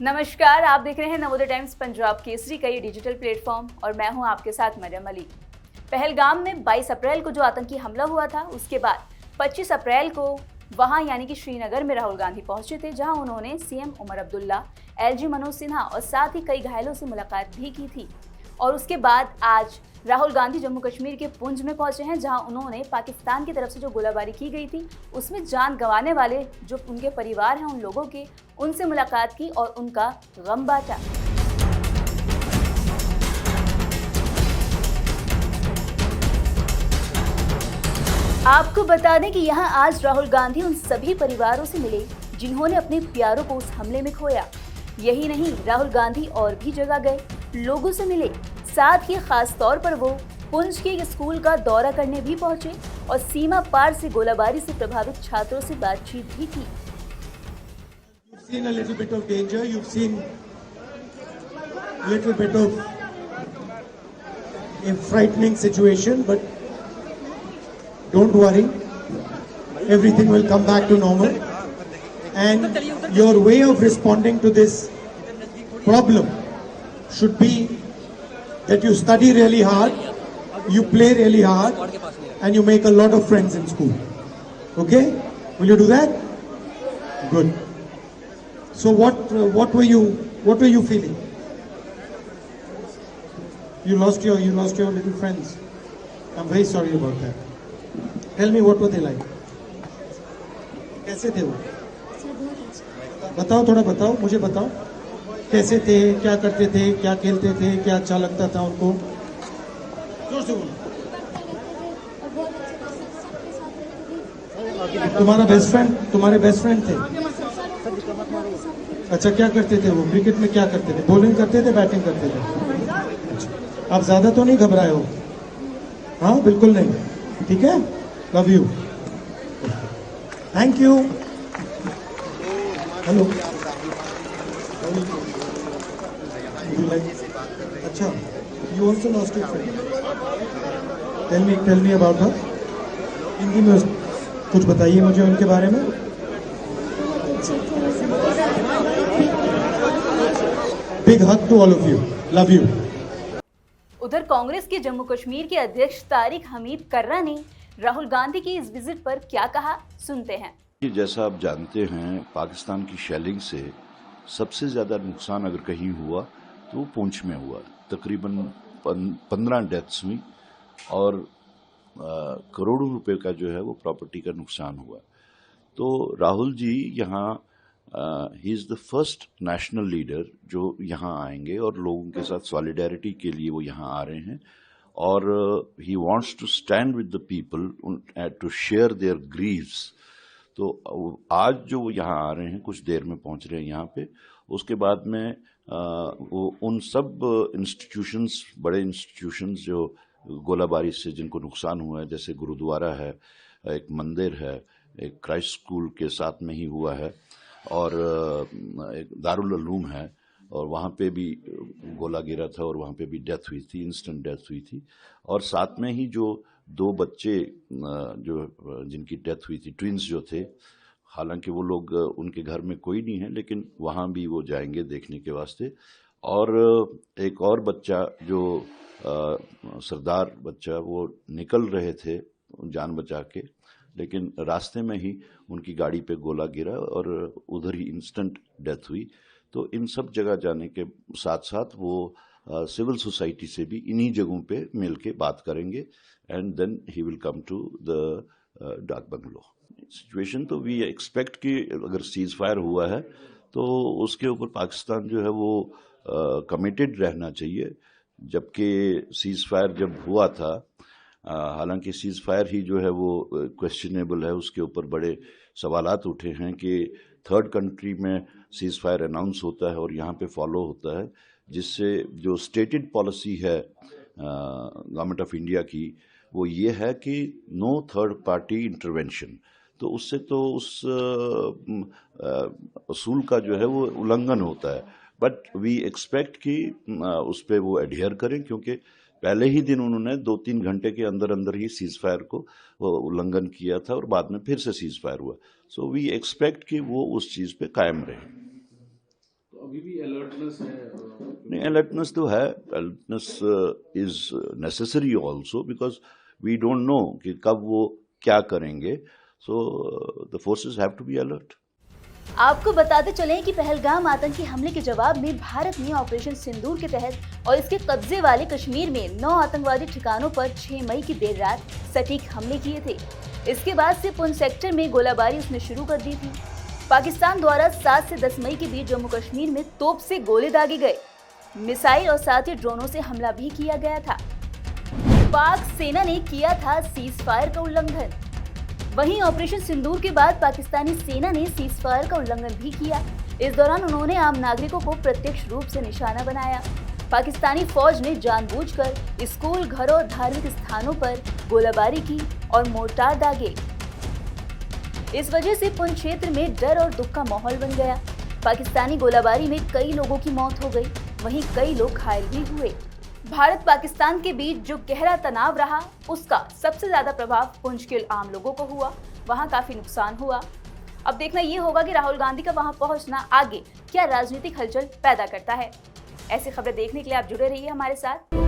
नमस्कार, आप देख रहे हैं नवोदय टाइम्स पंजाब केसरी का ये डिजिटल प्लेटफॉर्म और मैं हूं आपके साथ मरियम अली। पहलगाम में 22 अप्रैल को जो आतंकी हमला हुआ था, उसके बाद 25 अप्रैल को वहां यानी कि श्रीनगर में राहुल गांधी पहुंचे थे, जहां उन्होंने सीएम उमर अब्दुल्ला, एलजी मनोज सिन्हा और साथ ही कई घायलों से मुलाकात भी की थी। और उसके बाद आज राहुल गांधी जम्मू कश्मीर के पुंछ में पहुंचे हैं, जहां उन्होंने पाकिस्तान की तरफ से जो गोलाबारी की गई थी उसमें जान गंवाने वाले जो उनके परिवार हैं, उन लोगों के, उनसे मुलाकात की और उनका गम बांटा। आपको बता दें कि यहां आज राहुल गांधी उन सभी परिवारों से मिले जिन्होंने अपने प्यारों को उस हमले में खोया। यही नहीं, राहुल गांधी और भी जगह गए, लोगों से मिले, साथ ही खास तौर पर वो पुंछ के एक स्कूल का दौरा करने भी पहुंचे और सीमा पार से गोलाबारी से प्रभावित छात्रों से बातचीत भी की। You've seen a little bit of danger, you've seen a little bit of a frightening situation, but don't worry, everything will come back to normal. And your way of responding to this problem should be that you study really hard, you play really hard, and you make a lot of friends in school. Okay? Will you do that? Good. So what were you feeling? You lost your little friends. I'm very sorry about that. Tell me, what were they like? कैसे थे वो? बताओ, थोड़ा बताओ, मुझे बताओ, कैसे थे, क्या करते थे, क्या खेलते थे, क्या अच्छा लगता था उनको? जोर से बोलो। तुम्हारे बेस्ट फ्रेंड थे? अच्छा, क्या करते थे वो? क्रिकेट में क्या करते थे? बॉलिंग करते थे, बैटिंग करते थे? अच्छा, आप ज्यादा तो नहीं घबराए हो? हाँ, बिल्कुल नहीं। ठीक है, love you, thank you. Hello, अच्छा, you also lost your friend? Tell me about her. Hindi में कुछ बताइए मुझे उनके बारे में। Big hug to all of you, love you. उधर कांग्रेस के जम्मू कश्मीर के अध्यक्ष तारिक हमीद कर्रा ने राहुल गांधी की इस विजिट पर क्या कहा, सुनते हैं। जैसा आप जानते हैं, पाकिस्तान की शेलिंग से सबसे ज्यादा नुकसान अगर कहीं हुआ तो वो पुंछ में हुआ। तकरीबन 15 डेथ्स हुई और करोड़ों रुपए का जो है वो प्रॉपर्टी का नुकसान हुआ। तो राहुल जी यहाँ he is the first national leader जो यहाँ आएंगे और लोगों के साथ सॉलिडेरिटी के लिए वो यहाँ आ रहे हैं और he wants to stand with the people to share their grieves. तो आज जो वो यहाँ आ रहे हैं, कुछ देर में पहुंच रहे हैं यहाँ पे, उसके बाद में वो उन सब इंस्टीट्यूशंस, बड़े इंस्टीट्यूशंस जो गोलाबारी से जिनको नुकसान हुआ है, जैसे गुरुद्वारा है, एक मंदिर है, एक क्राइस्ट स्कूल के साथ में ही हुआ है और एक दारुल उलूम है और वहाँ पे भी गोला गिरा था और वहाँ पे भी डेथ हुई थी, इंस्टेंट डेथ हुई थी। और साथ में ही जो 2 बच्चे जो जिनकी डेथ हुई थी, ट्विंस जो थे, हालांकि वो लोग, उनके घर में कोई नहीं है, लेकिन वहाँ भी वो जाएंगे देखने के वास्ते। और एक और बच्चा जो सरदार बच्चा, वो निकल रहे थे जान बचा के, लेकिन रास्ते में ही उनकी गाड़ी पे गोला गिरा और उधर ही इंस्टेंट डेथ हुई। तो इन सब जगह जाने के साथ साथ वो सिविल सोसाइटी से भी इन्हीं जगहों पे मिल के बात करेंगे and then he will come to the dak bungalow. Situation तो वी एक्सपेक्ट कि अगर सीज फायर हुआ है तो उसके ऊपर पाकिस्तान जो है वो कमिटेड रहना चाहिए। जबकि सीज फायर जब हुआ था, हालांकि सीज फायर ही जो है वो क्वेश्चनेबल है, उसके ऊपर बड़े सवालात उठे हैं कि थर्ड कंट्री में सीज फायर अनाउंस होता है और यहाँ पे फॉलो होता है, जिससे जो स्टेटेड पॉलिसी है गवर्नमेंट ऑफ इंडिया की, वो ये है कि नो थर्ड पार्टी इंटरवेंशन। तो उससे तो उस असूल का जो है वो उल्लंघन होता है। बट वी एक्सपेक्ट कि उस पर वो एडहियर करें, क्योंकि पहले ही दिन उन्होंने 2-3 घंटे के अंदर अंदर ही सीज फायर को उल्लंघन किया था और बाद में फिर से सीज फायर हुआ। सो वी एक्सपेक्ट कि वो उस चीज पे कायम रहे। अभी भी अलर्टनेस है? नहीं, अलर्टनेस तो है. Alertness is necessary also because we don't know कि कब वो क्या करेंगे. So the forces have to be alert. आपको बताते चलें कि पहलगाम आतंकी हमले के जवाब में भारत ने ऑपरेशन सिंदूर के तहत और इसके कब्जे वाले कश्मीर में 9 आतंकवादी ठिकानों पर 6 मई की देर रात सटीक हमले किए थे. इसके बाद से पुंछ सेक्टर में गोलाबारी उसने शुरू कर दी थी. पाकिस्तान द्वारा 7 से 10 मई के बीच जम्मू कश्मीर में तोप से गोले दागे गए, मिसाइल और साथ ही ड्रोनों से हमला भी किया गया था. पाक सेना ने किया था सीज फायर का उल्लंघन. वहीं ऑपरेशन सिंदूर के बाद पाकिस्तानी सेना ने सीज फायर का उल्लंघन भी किया. इस दौरान उन्होंने आम नागरिकों को प्रत्यक्ष रूप से निशाना बनाया. पाकिस्तानी फौज ने जानबूझकर स्कूल, घरों और धार्मिक स्थानों पर गोलाबारी की और मोर्टार दागे. इस वजह से पुंछ क्षेत्र में डर और दुख का माहौल बन गया. पाकिस्तानी गोलाबारी में कई लोगों की मौत हो गई, वहीं कई लोग घायल भी हुए. भारत पाकिस्तान के बीच जो गहरा तनाव रहा, उसका सबसे ज्यादा प्रभाव पुंछ के आम लोगों को हुआ. वहां काफी नुकसान हुआ. अब देखना ये होगा कि राहुल गांधी का वहां पहुंचना आगे क्या राजनीतिक हलचल पैदा करता है. ऐसी खबरें देखने के लिए आप जुड़े रहिए हमारे साथ.